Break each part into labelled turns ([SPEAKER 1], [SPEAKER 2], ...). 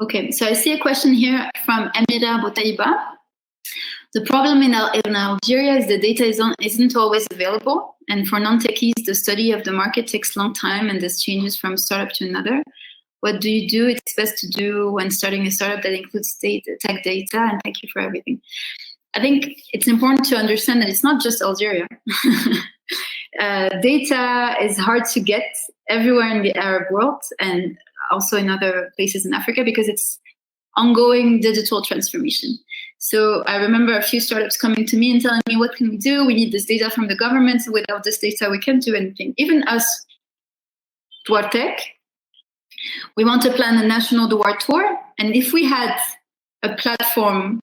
[SPEAKER 1] Okay, so I see a question here from Emira Boutaiba. The problem in Algeria is the data isn't always available. And for non-techies, the study of the market takes a long time and this changes from startup to another. What do you do? It's best to do when starting a startup that includes tech data. And thank you for everything. I think it's important to understand that it's not just Algeria. Data is hard to get everywhere in the Arab world and also in other places in Africa because it's ongoing digital transformation. So I remember a few startups coming to me and telling me, what can we do? We need this data from the government. Without this data, we can't do anything. Even us, Duartech, we want to plan a national Duar tour. And if we had a platform,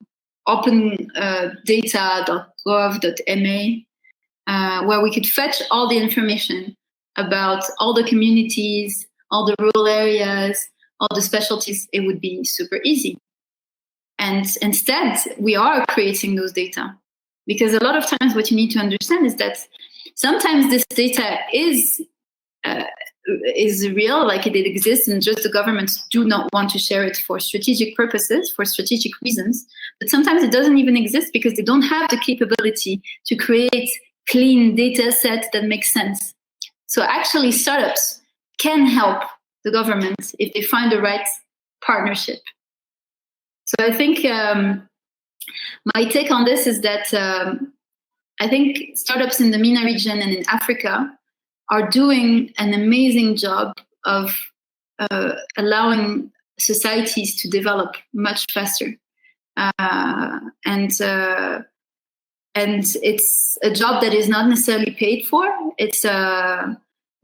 [SPEAKER 1] opendata.gov.ma, where we could fetch all the information about all the communities, all the rural areas, all the specialties, it would be super easy. And instead, we are creating those data. Because a lot of times what you need to understand is that sometimes this data is real, like it exists, and just the governments do not want to share it for strategic purposes, for strategic reasons. But sometimes it doesn't even exist because they don't have the capability to create clean data sets that make sense. So actually, startups can help the government if they find the right partnership. So I think my take on this is that I think startups in the MENA region and in Africa are doing an amazing job of allowing societies to develop much faster. And it's a job that is not necessarily paid for.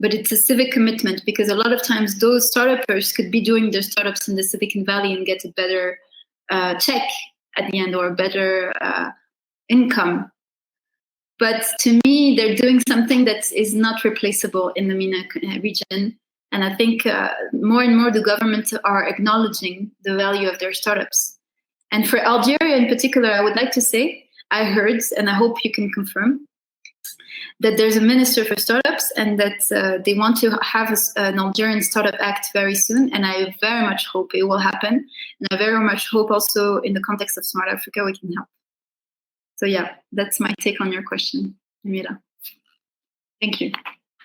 [SPEAKER 1] But it's a civic commitment because a lot of times those startups could be doing their startups in the Silicon Valley and get a better check at the end or a better income. But to me, they're doing something that is not replaceable in the MENA region. And I think more and more the governments are acknowledging the value of their startups. And for Algeria in particular, I would like to say, I heard, and I hope you can confirm, that there's a minister for startups and that they want to have an Algerian Startup Act very soon. And I very much hope it will happen. And I very much hope also in the context of Smart Africa, we can help. So yeah, that's my take on your question, Amira. Thank you.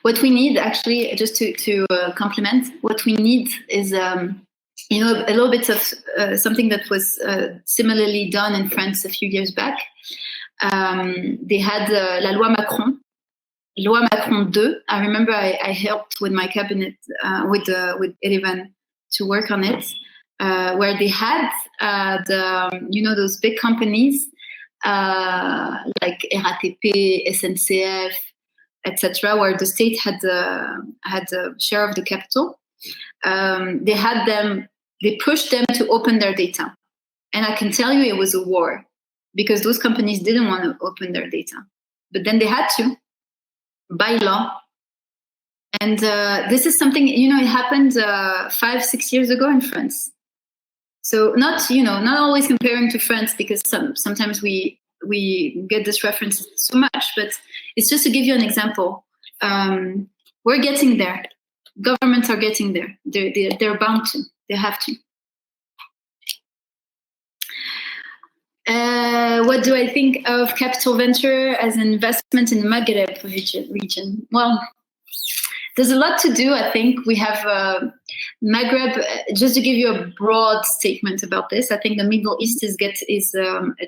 [SPEAKER 1] What we need actually, just to complement, what we need is, a little bit of something that was similarly done in France a few years back. They had La Loi Macron. Loi Macron 2. I remember I helped with my cabinet, with Erivan to work on it, where they had those big companies like RATP, SNCF, etc., where the state had a share of the capital. They pushed them to open their data. And I can tell you it was a war because those companies didn't want to open their data. But then they had to, by law. And this is something, it happened 5-6 years ago in France. So not always comparing to France because sometimes we get this reference so much, but it's just to give you an example. We're getting there. Governments are getting there. They're bound to. They have to. What do I think of capital venture as an investment in the Maghreb region? Well, there's a lot to do. I think we have Maghreb. Just to give you a broad statement about this, I think the Middle East is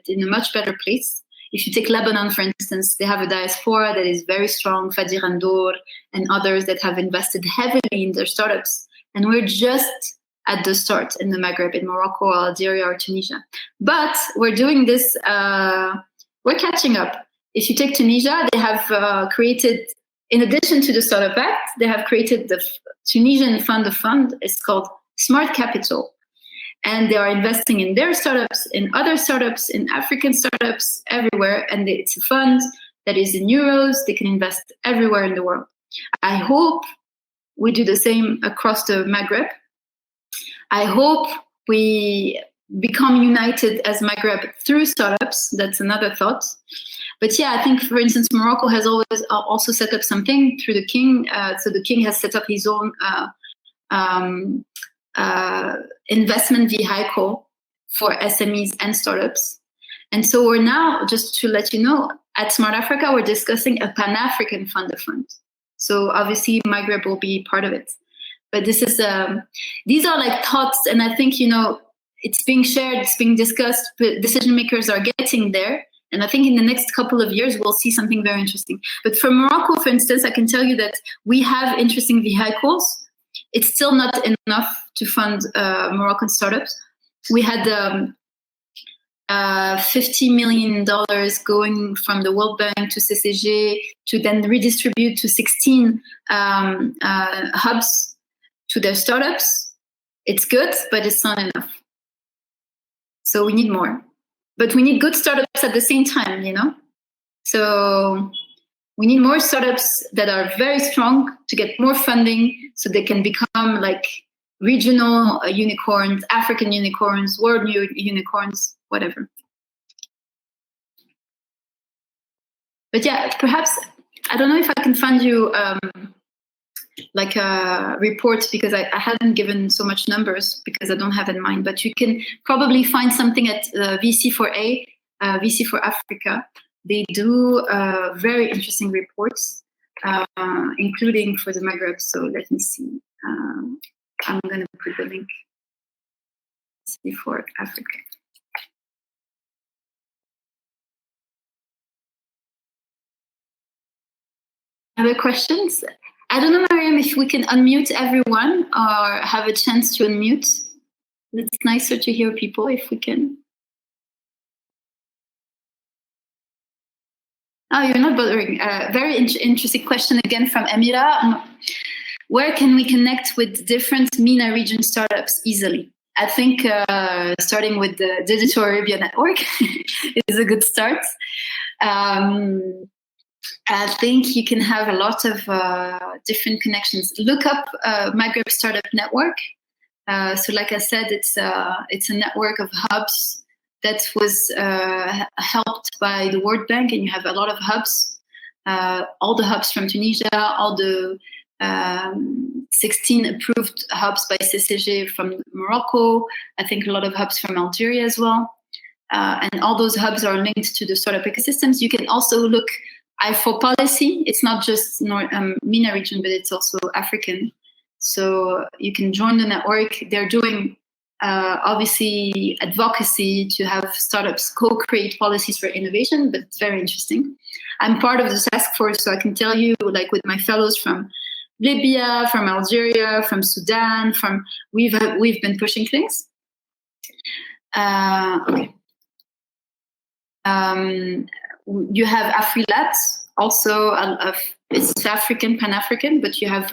[SPEAKER 1] in a much better place. If you take Lebanon, for instance, they have a diaspora that is very strong, Fadir Andour and others that have invested heavily in their startups. And we're just at the start in the Maghreb, in Morocco, or Algeria, or Tunisia. But we're doing this, we're catching up. If you take Tunisia, they have created, in addition to the Startup Act, they have created the Tunisian fund of fund. It's called Smart Capital. And they are investing in their startups, in other startups, in African startups, everywhere. And it's a fund that is in euros. They can invest everywhere in the world. I hope we do the same across the Maghreb. I hope we become united as Maghreb through startups. That's another thought. But yeah, I think, for instance, Morocco has always also set up something through the king. So the king has set up his own investment vehicle for SMEs and startups. And so we're now, just to let you know, at Smart Africa, we're discussing a Pan-African fund of funds. So obviously Maghreb will be part of it. But this is these are like thoughts, and I think, it's being shared, it's being discussed, but decision makers are getting there. And I think in the next couple of years, we'll see something very interesting. But for Morocco, for instance, I can tell you that we have interesting vehicles. It's still not enough to fund Moroccan startups. We had $50 million going from the World Bank to CCG to then redistribute to 16 hubs to their startups. It's good, but it's not enough. So we need more. But we need good startups at the same time, So we need more startups that are very strong to get more funding so they can become like regional unicorns, African unicorns, world unicorns, whatever. But yeah, perhaps, I don't know if I can find you like a report, because I haven't given so much numbers because I don't have in mind, but you can probably find something at VC4A, VC for Africa. They do very interesting reports, including for the Maghreb. So let me see. I'm going to put the link. VC for Africa. Other questions? I don't know, Mariam, if we can unmute everyone or have a chance to unmute. It's nicer to hear people if we can. Oh, you're not bothering. Very interesting question again from Amira. Where can we connect with different MENA region startups easily? I think starting with the Digital Arabia Network is a good start. I think you can have a lot of different connections. Look up Maghreb Startup Network. So like I said, it's a network of hubs that was helped by the World Bank, and you have a lot of hubs, all the hubs from Tunisia, all the 16 approved hubs by CCG from Morocco, I think a lot of hubs from Algeria as well. And all those hubs are linked to the startup ecosystems. You can also look for policy. It's not just MENA region, but it's also African. So you can join the network. They're doing obviously advocacy to have startups co-create policies for innovation, but it's very interesting. I'm part of the task force, so I can tell you, like with my fellows from Libya, from Algeria, from Sudan, we've been pushing things. Okay. You have Afrilat, also it's African, Pan-African, but you have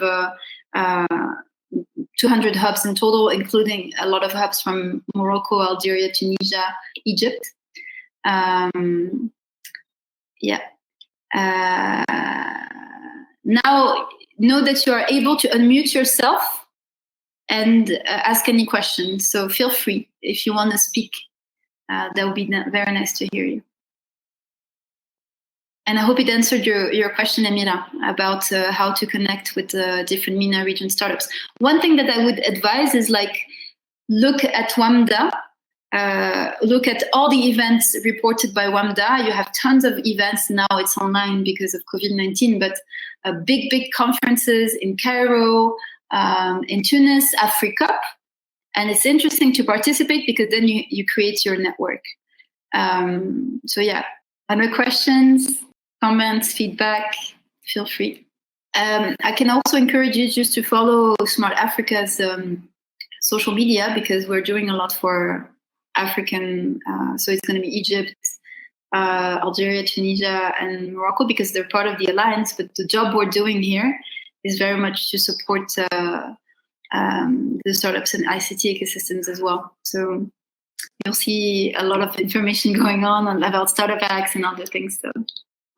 [SPEAKER 1] 200 hubs in total, including a lot of hubs from Morocco, Algeria, Tunisia, Egypt. Now, know that you are able to unmute yourself and ask any questions. So feel free if you want to speak. That would be very nice to hear you. And I hope it answered your question, Amira, about how to connect with different MENA region startups. One thing that I would advise is look at WAMDA, look at all the events reported by WAMDA. You have tons of events now. It's online because of COVID-19, but big conferences in Cairo, in Tunis, Africa. And it's interesting to participate because then you create your network. So yeah, other questions, comments, feedback, feel free. I can also encourage you just to follow Smart Africa's social media, because we're doing a lot for African, so it's going to be Egypt, Algeria, Tunisia, and Morocco, because they're part of the alliance. But the job we're doing here is very much to support the startups and ICT ecosystems as well. So you'll see a lot of information going on about startup acts and other things. So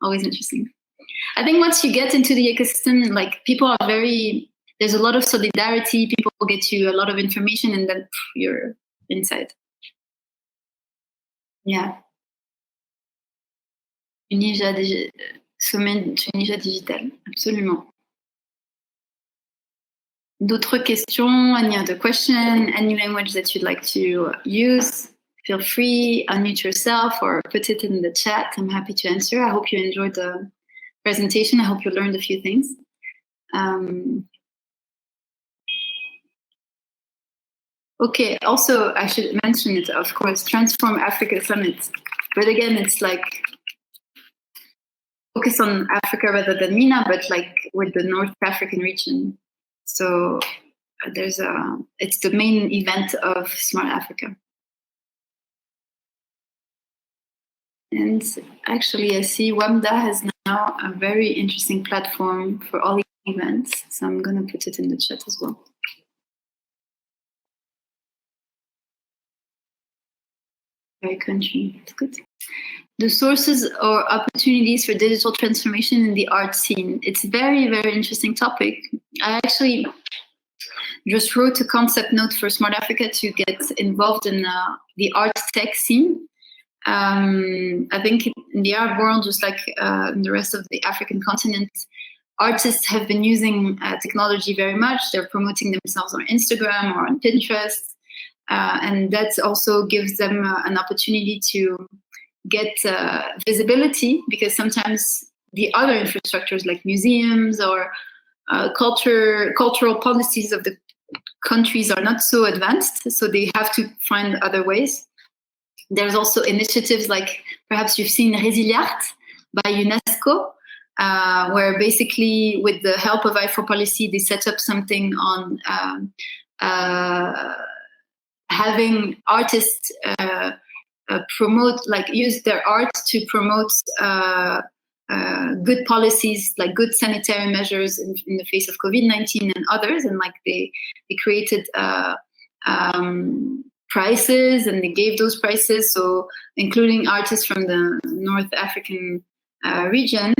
[SPEAKER 1] always interesting. I think once you get into the ecosystem, people are there's a lot of solidarity. People get you a lot of information, and then you're inside. Yeah. Sommet Tunisia Digital, absolument. D'autres questions? Any other question? Any language that you'd like to use? Feel free, unmute yourself or put it in the chat. I'm happy to answer. I hope you enjoyed the presentation. I hope you learned a few things. Okay, also I should mention it, of course, Transform Africa Summit. But again, it's like focus on Africa rather than MENA, but like with the North African region. So it's the main event of Smart Africa. And actually, I see WAMDA has now a very interesting platform for all events. So I'm going to put it in the chat as well. Very country, it's good. The sources or opportunities for digital transformation in the art scene. It's a very, very interesting topic. I actually just wrote a concept note for Smart Africa to get involved in the art tech scene. I think in the Arab world, just like in the rest of the African continent, artists have been using technology very much. They're promoting themselves on Instagram or on Pinterest. And that also gives them an opportunity to get visibility, because sometimes the other infrastructures like museums or cultural policies of the countries are not so advanced, so they have to find other ways. There's also initiatives like, perhaps you've seen Resiliart by UNESCO, where basically with the help of I4 Policy, they set up something on having artists promote, like use their art to promote good policies, like good sanitary measures in the face of COVID-19 and others. And like they created prizes, and they gave those prizes, so including artists from the North African region.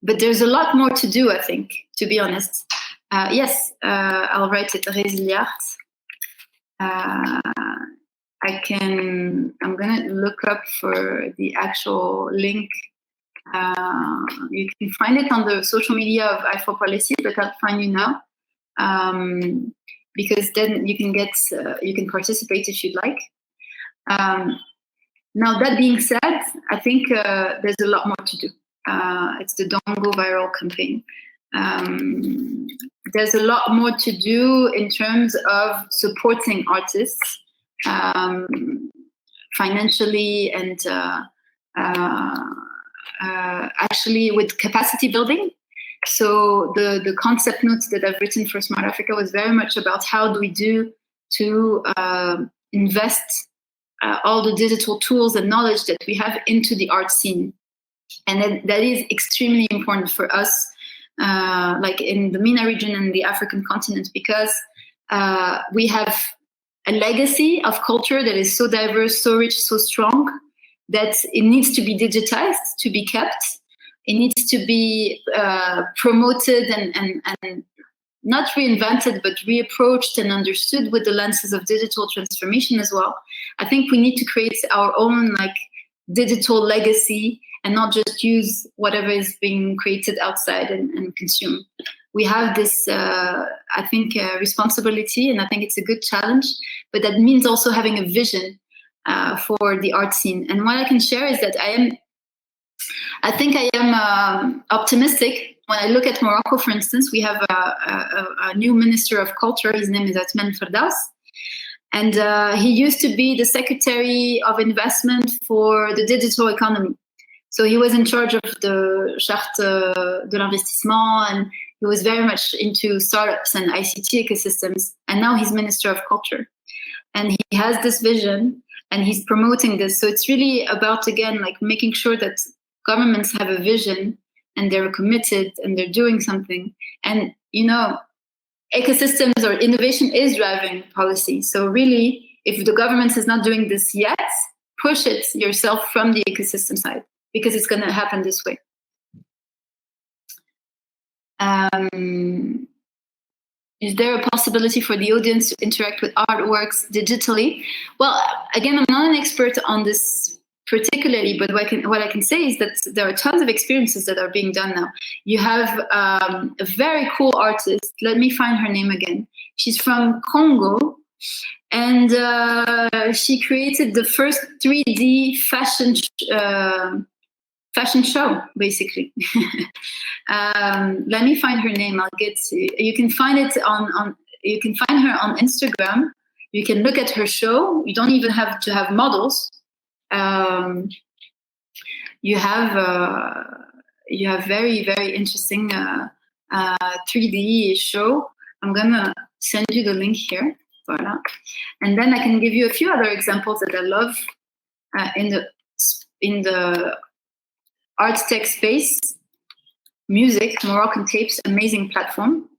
[SPEAKER 1] But there's a lot more to do, I think, to be honest. Yes, I'll write it, Resiliart. I'm gonna look up for the actual link. You can find it on the social media of I4 Policy, but I'll find you now. Because then you can participate if you'd like. Now, that being said, I think there's a lot more to do. It's the Don't Go Viral campaign. There's a lot more to do in terms of supporting artists financially and actually with capacity building. So the concept notes that I've written for Smart Africa was very much about how do we do to invest all the digital tools and knowledge that we have into the art scene. And that is extremely important for us, like in the MENA region and the African continent, because we have a legacy of culture that is so diverse, so rich, so strong, that it needs to be digitized to be kept. It needs to be promoted and not reinvented, but reapproached and understood with the lenses of digital transformation as well. I think we need to create our own like digital legacy and not just use whatever is being created outside and consume. We have this, I think, responsibility, and I think it's a good challenge, but that means also having a vision for the art scene. And what I can share is that I think I am optimistic. When I look at Morocco, for instance, we have a new minister of culture. His name is Atman Firdaus. And he used to be the secretary of investment for the digital economy. So he was in charge of the Charte de l'Investissement, and he was very much into startups and ICT ecosystems. And now he's Minister of Culture. And he has this vision, and he's promoting this. So it's really about, again, like making sure that governments have a vision and they're committed and they're doing something. And, you know, ecosystems or innovation is driving policy. So really, if the government is not doing this yet, push it yourself from the ecosystem side, because it's going to happen this way. Is there a possibility for the audience to interact with artworks digitally? Well, again, I'm not an expert on this particularly, but what I can say is that there are tons of experiences that are being done now. You have a very cool artist. Let me find her name again. She's from Congo, and she created the first 3D fashion show, basically. Let me find her name. I'll get to. You can find it on. You can find her on Instagram. You can look at her show. You don't even have to have models. You have very, very interesting 3D show. I'm gonna send you the link here. Voilà. And then I can give you a few other examples that I love in the art tech space. Music, Moroccan Tapes, amazing platform.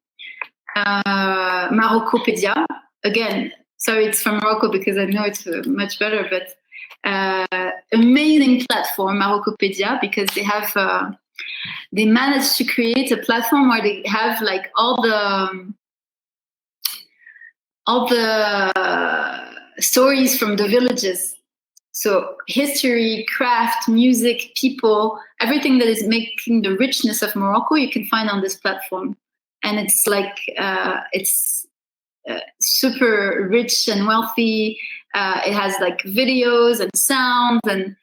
[SPEAKER 1] Moroccopedia, again, sorry it's from Morocco because I know it's much better, but amazing platform, Moroccopedia, because they managed to create a platform where they have like all the stories from the villages. So history, craft, music, people, everything that is making the richness of Morocco, you can find on this platform. And it's like, it's super rich and wealthy. It has like videos and sounds, and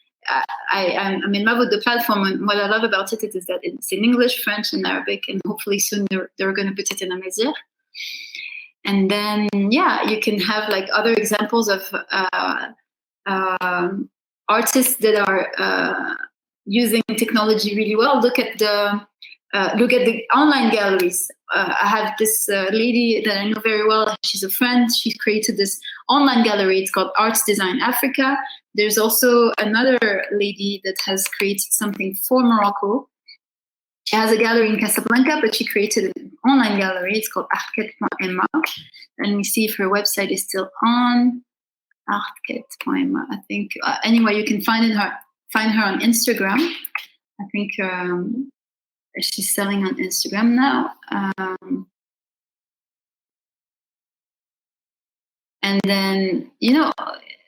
[SPEAKER 1] I'm in love with the platform. And what I love about it is that it's in English, French, and Arabic, and hopefully soon they're going to put it in Amazigh. And then, yeah, you can have like other examples of artists that are using technology really well. Look at the online galleries. I have this lady that I know very well. She's a friend. She created this online gallery. It's called Arts Design Africa. There's also another lady that has created something for Morocco. She has a gallery in Casablanca, but she created an online gallery. It's called artquête.ma. And we see if her website is still on. Artquête.ma. I think anyway, you can find her on Instagram. I think she's selling on Instagram now. And then,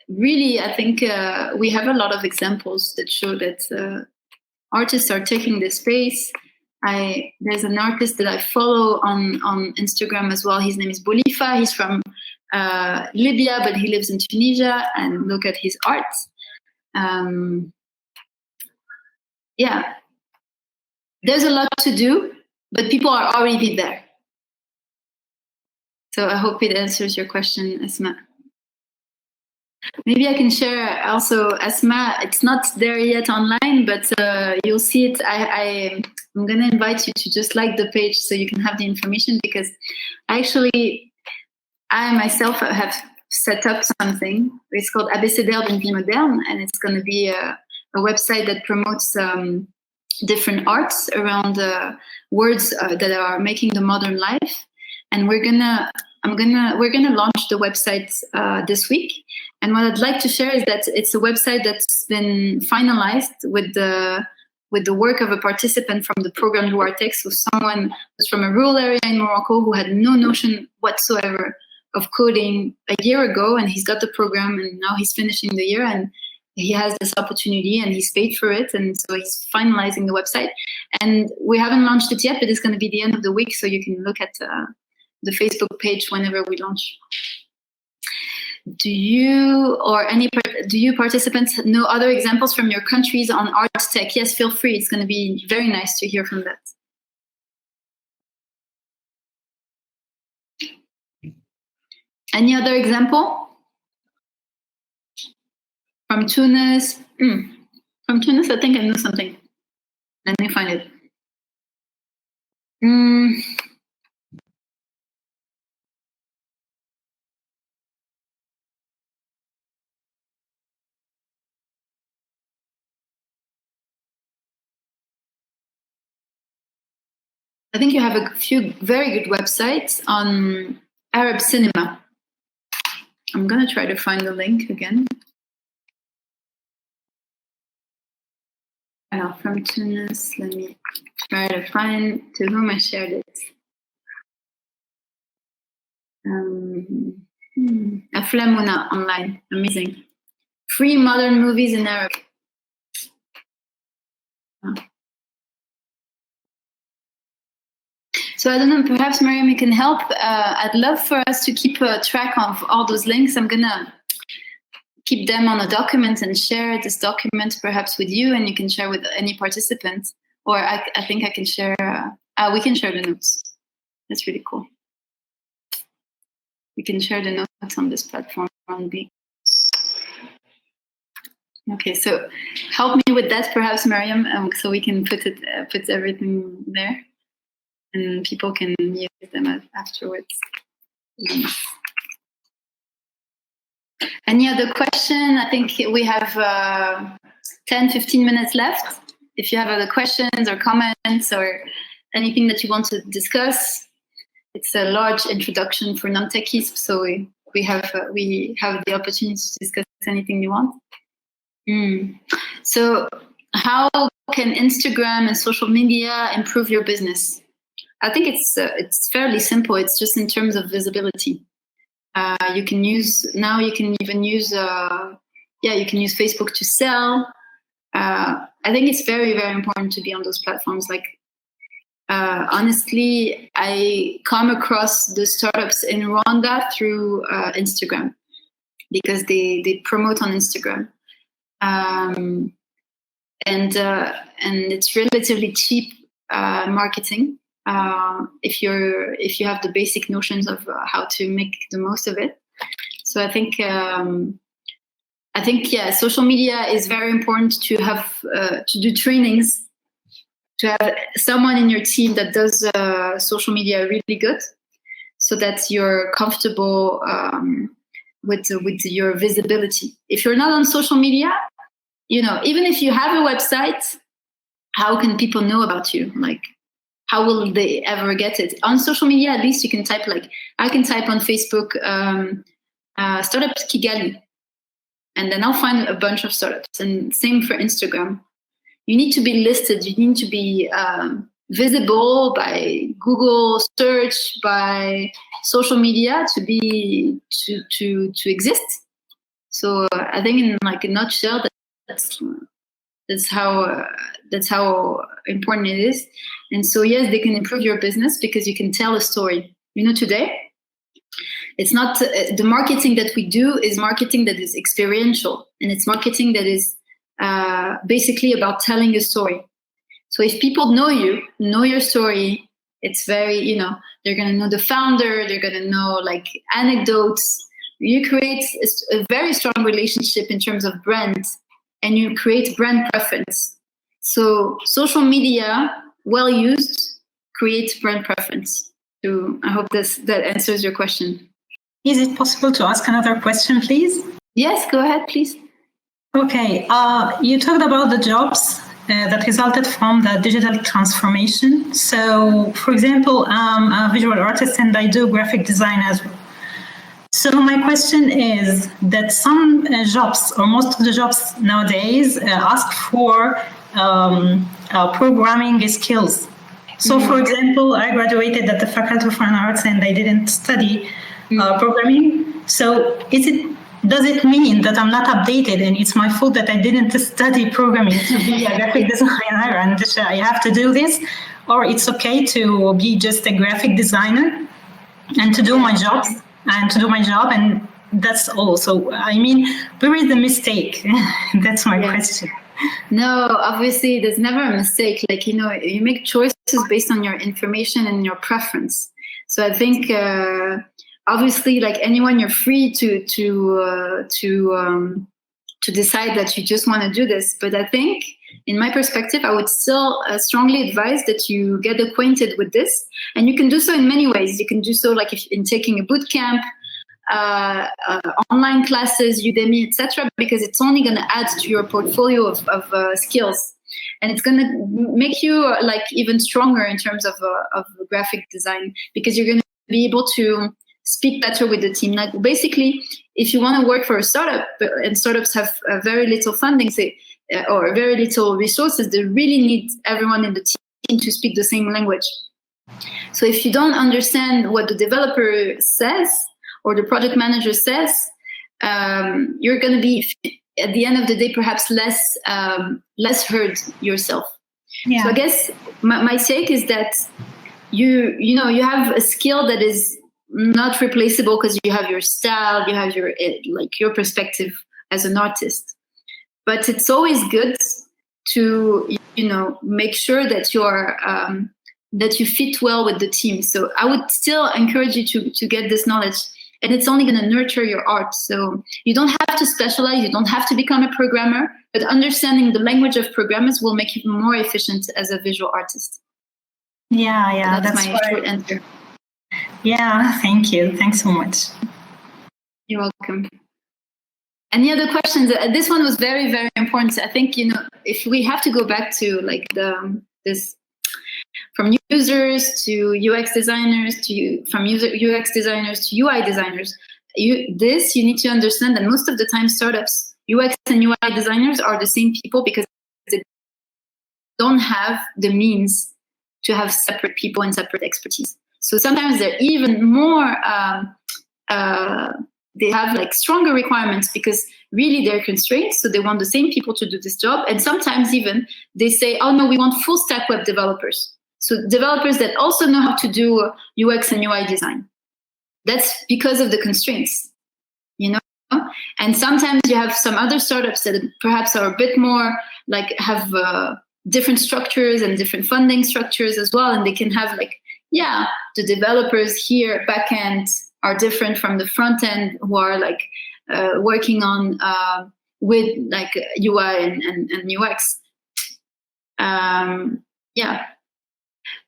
[SPEAKER 1] really, I think we have a lot of examples that show that artists are taking this space. There's an artist that I follow on Instagram as well. His name is Boulifa. He's from Libya, but he lives in Tunisia. And look at his art. Yeah, there's a lot to do, but people are already there. So I hope it answers your question, Asma. Maybe I can share also, Asma. It's not there yet online, but you'll see it. I'm going to invite you to just like the page so you can have the information, because I myself have set up something. It's called Abécédaire d'une vie moderne, and it's going to be a website that promotes different arts around words that are making the modern life. And we're gonna launch the website this week. And what I'd like to share is that it's a website that's been finalized with the work of a participant from the program Duartex, so someone who's from a rural area in Morocco who had no notion whatsoever of coding a year ago, and he's got the program, and now he's finishing the year, and he has this opportunity, and he's paid for it, and so he's finalizing the website. And we haven't launched it yet, but it's going to be the end of the week, so you can look at the Facebook page whenever we launch. Do you participants know other examples from your countries on art tech? Yes, feel free. It's going to be very nice to hear from that. Any other example? From Tunis? From Tunis, I think I know something. Let me find it. I think you have a few very good websites on Arab cinema. I'm going to try to find the link again. From Tunis, let me try to find to whom I shared it. Aflamuna online, amazing. Free modern movies in Arabic. So I don't know, perhaps Miriam, you can help. I'd love for us to keep track of all those links. I'm gonna keep them on a document and share this document perhaps with you, and you can share with any participant. Or I think I can share, we can share the notes. That's really cool. We can share the notes on this platform on B. Okay, so help me with that, perhaps, Miriam, so we can put everything there, and people can use them afterwards. Any other question? I think we have 10, 15 minutes left. If you have other questions or comments or anything that you want to discuss, it's a large introduction for non-techies, so we have the opportunity to discuss anything you want. So how can Instagram and social media improve your business? I think it's fairly simple. It's just in terms of visibility. You can even use Facebook to sell. I think it's very, very important to be on those platforms. Like, honestly, I come across the startups in Rwanda through Instagram, because they promote on Instagram, and it's relatively cheap marketing if you have the basic notions of how to make the most of it. So I think social media is very important to have to do trainings, to have someone in your team that does social media really good, so that you're comfortable with your visibility. If you're not on social media, even if you have a website, how can people know about you? Like, how will they ever get it? On social media, at least you can type, like, I can type on Facebook, Startup Kigali, and then I'll find a bunch of startups. And same for Instagram. You need to be listed. You need to be visible by Google search, by social media to exist. So I think, in like a nutshell, that's how important it is. And so yes, they can improve your business because you can tell a story. Today, it's not the marketing that we do is marketing that is experiential, and it's marketing that is basically about telling a story. So if people know your story, it's very, they're going to know the founder, they're going to know like anecdotes. You create a very strong relationship in terms of brand, and you create brand preference. So social media, well used, creates brand preference. So I hope that answers your question.
[SPEAKER 2] Is it possible to ask another question, please?
[SPEAKER 1] Yes, go ahead, please.
[SPEAKER 2] Okay, you talked about the jobs that resulted from the digital transformation. So, for example, I'm a visual artist and I do graphic design as well. So my question is that some jobs, or most of the jobs nowadays, ask for programming skills. So, for example, I graduated at the Faculty of Fine Arts and I didn't study programming. So does it mean that I'm not updated and it's my fault that I didn't study programming to be a graphic designer and I have to do this? Or it's okay to be just a graphic designer and to do my job and that's all. So, I mean, where is the mistake? That's my question.
[SPEAKER 1] No, obviously there's never a mistake. Like, you make choices based on your information and your preference. So I think, obviously, like anyone, you're free to decide that you just want to do this. But I think, in my perspective, I would still strongly advise that you get acquainted with this, and you can do so in many ways. You can do so like in taking a boot camp, online classes, Udemy, etc., because it's only going to add to your portfolio of skills, and it's going to make you like even stronger in terms of graphic design, because you're going to be able to speak better with the team. Like, basically, if you want to work for a startup, and startups have very little funding, or very little resources, they really need everyone in the team to speak the same language. So if you don't understand what the developer says or the project manager says, you're going to be, at the end of the day, perhaps less heard yourself.
[SPEAKER 2] Yeah.
[SPEAKER 1] So I guess my take is that you have a skill that is not replaceable because you have your style, you have your perspective as an artist. But it's always good to make sure that that you fit well with the team. So I would still encourage you to get this knowledge, and it's only going to nurture your art. So you don't have to specialize, you don't have to become a programmer, but understanding the language of programmers will make you more efficient as a visual artist.
[SPEAKER 2] Yeah,
[SPEAKER 1] so that's my short answer.
[SPEAKER 2] Yeah, thank you. Thanks so much.
[SPEAKER 1] You're welcome. Any other questions? This one was very, very important. I think, if we have to go back to like this, from users to UX designers from UX designers to UI designers, you need to understand that most of the time startups, UX and UI designers are the same people because they don't have the means to have separate people and separate expertise. So sometimes they're even more, they have like stronger requirements because really they're constrained. So they want the same people to do this job. And sometimes even they say, oh no, we want full stack web developers. So developers that also know how to do UX and UI design. That's because of the constraints, And sometimes you have some other startups that perhaps are a bit more like have different structures and different funding structures as well. And they can have the developers here, backend, are different from the front end who are like working on with like UI and UX.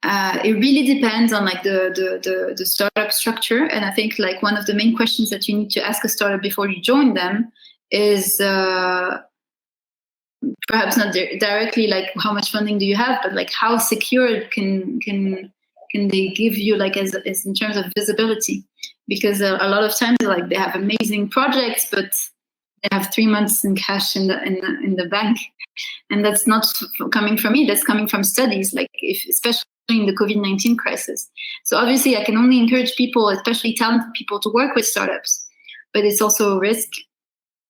[SPEAKER 1] It really depends on like the startup structure, and I think like one of the main questions that you need to ask a startup before you join them is perhaps not directly like how much funding do you have, but like how secure can they give you like as in terms of visibility. Because a lot of times, like they have amazing projects, but they have 3 months in cash in the bank, and that's not coming from me. That's coming from studies, like especially in the COVID-19 crisis. So obviously, I can only encourage people, especially talented people, to work with startups, but it's also a risk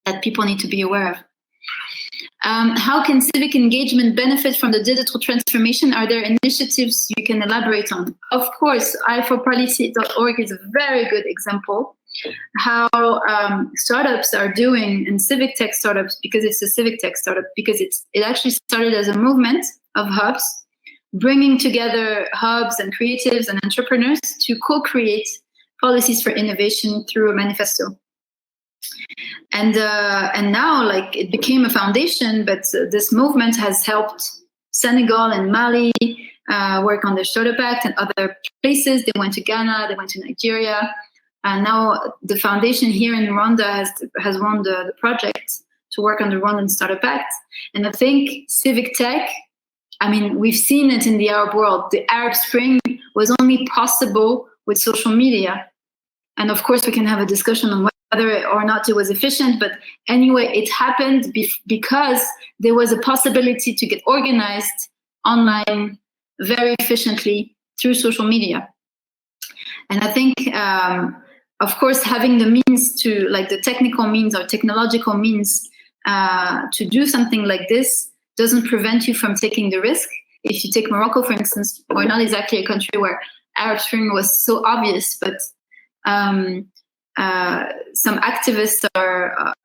[SPEAKER 1] that people need to be aware of. How can civic engagement benefit from the digital transformation? Are there initiatives you can elaborate on? Of course, iforpolicy.org is a very good example. How startups are doing, and civic tech startups, because it's a civic tech startup, because it actually started as a movement of hubs, bringing together hubs and creatives and entrepreneurs to co-create policies for innovation through a manifesto. And now, like, it became a foundation, but this movement has helped Senegal and Mali work on their Startup Act, and other places. They went to Ghana, they went to Nigeria, and now the foundation here in Rwanda has won the project to work on the Rwandan Startup Act. And I think civic tech, I mean, we've seen it in the Arab world. The Arab Spring was only possible with social media. And of course, we can have a discussion on whether or not it was efficient, but anyway, it happened because there was a possibility to get organized online very efficiently through social media. And I think, of course, having the means to, like the technical means or technological means to do something like this doesn't prevent you from taking the risk. If you take Morocco, for instance, we're not exactly a country where Arab Spring was so obvious, but some activists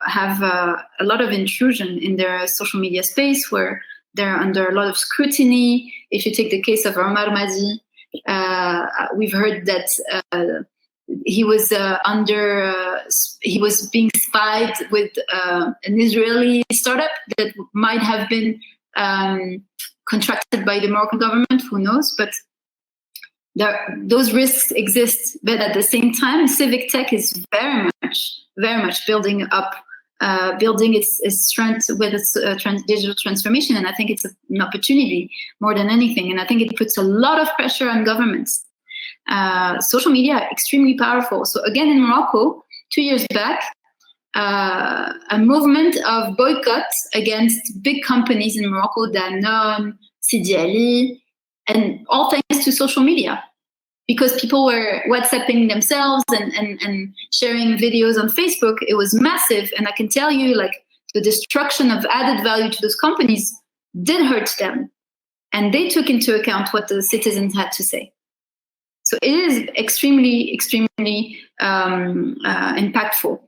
[SPEAKER 1] have a lot of intrusion in their social media space, where they're under a lot of scrutiny. If you take the case of Omar Madi, we've heard that he was he was being spied with an Israeli startup that might have been contracted by the Moroccan government. Who knows? But those risks exist. But at the same time, civic tech is very much building up, building its strength with its digital transformation. And I think it's an opportunity more than anything. And I think it puts a lot of pressure on governments. Social media, extremely powerful. So again, in Morocco, 2 years back, a movement of boycotts against big companies in Morocco, Danone, Sidi Ali, and all thanks to social media, because people were WhatsApping themselves and sharing videos on Facebook. It was massive. And I can tell you, like, the destruction of added value to those companies did hurt them. and they took into account what the citizens had to say. So it is extremely, extremely impactful.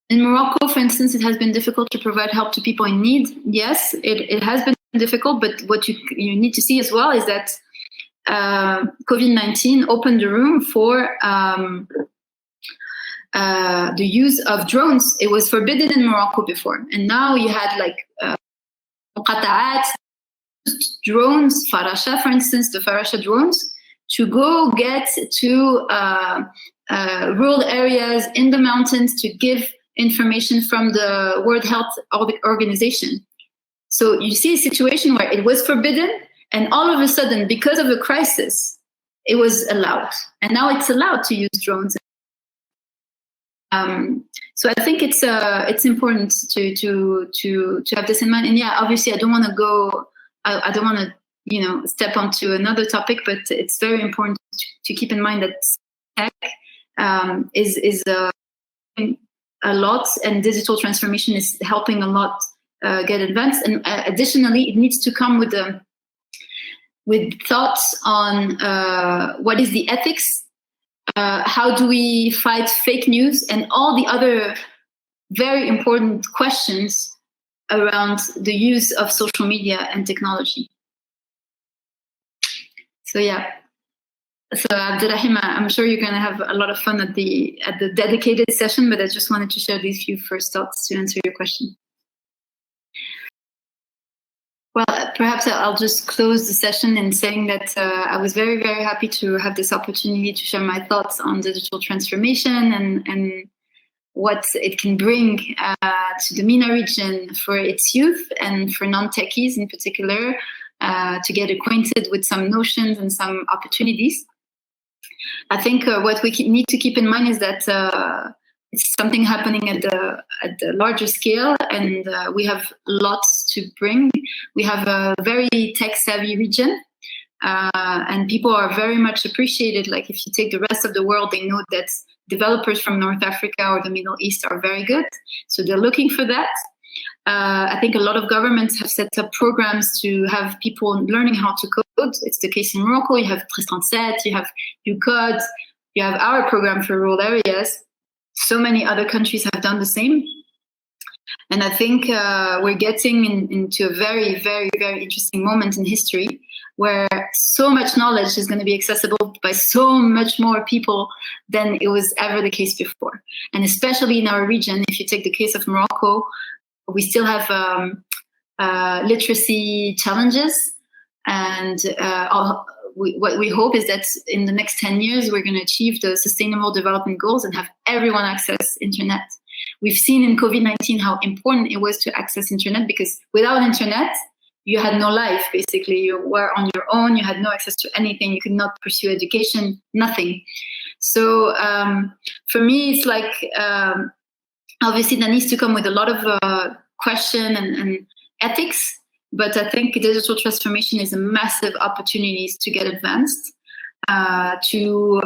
[SPEAKER 1] In Morocco, for instance, it has been difficult to provide help to people in need. Yes, it has been difficult, but what you need to see as well is that COVID-19 opened the room for the use of drones. It was forbidden in Morocco before, and now you had like muqata'at, drones, Farasha, for instance, the Farasha drones, to go get to rural areas in the mountains to give information from the World Health Organization. So you see a situation where it was forbidden, and all of a sudden, because of the crisis, it was allowed. And now it's allowed to use drones. So I think it's important to have this in mind. And yeah, obviously, I don't want to step onto another topic, but it's very important to keep in mind that tech is a lot, and digital transformation is helping a lot get advanced. And additionally, it needs to come with thoughts on what is the ethics, how do we fight fake news, and all the other very important questions around the use of social media and technology. So yeah. So Abdurrahim, I'm sure you're going to have a lot of fun at the dedicated session, but I just wanted to share these few first thoughts to answer your question. Well, perhaps I'll just close the session in saying that I was very, very happy to have this opportunity to share my thoughts on digital transformation and what it can bring to the MENA region for its youth and for non-techies in particular, to get acquainted with some notions and some opportunities. I think what we need to keep in mind is that it's something happening at the larger scale, and we have lots to bring. We have a very tech-savvy region, and people are very much appreciated. Like if you take the rest of the world, they know that developers from North Africa or the Middle East are very good, so they're looking for that. I think a lot of governments have set up programs to have people learning how to code. It's the case in Morocco. You have 1337, you have UCode, you have our program for rural areas. So many other countries have done the same. And I think we're getting into a very, very, very interesting moment in history where so much knowledge is going to be accessible by so much more people than it was ever the case before. And especially in our region, if you take the case of Morocco, we still have literacy challenges, and what we hope is that in the next 10 years, we're going to achieve the Sustainable Development Goals and have everyone access internet. We've seen in COVID-19 how important it was to access internet, because without internet, you had no life, basically. You were on your own, you had no access to anything, you could not pursue education, nothing. So for me, it's like, obviously, that needs to come with a lot of question and ethics, but I think digital transformation is a massive opportunity to get advanced, to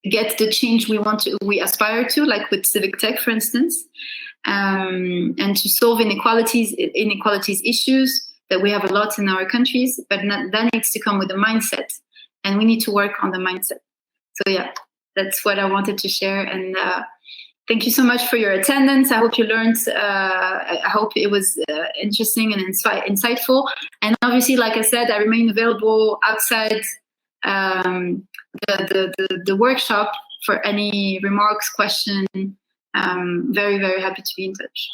[SPEAKER 1] get the change we aspire to, like with civic tech, for instance, and to solve inequalities issues that we have a lot in our countries, but that needs to come with a mindset, and we need to work on the mindset. So yeah, that's what I wanted to share, and thank you so much for your attendance. I hope you learned. I hope it was interesting and insightful. And obviously, like I said, I remain available outside the workshop for any remarks, question. Very, very happy to be in touch.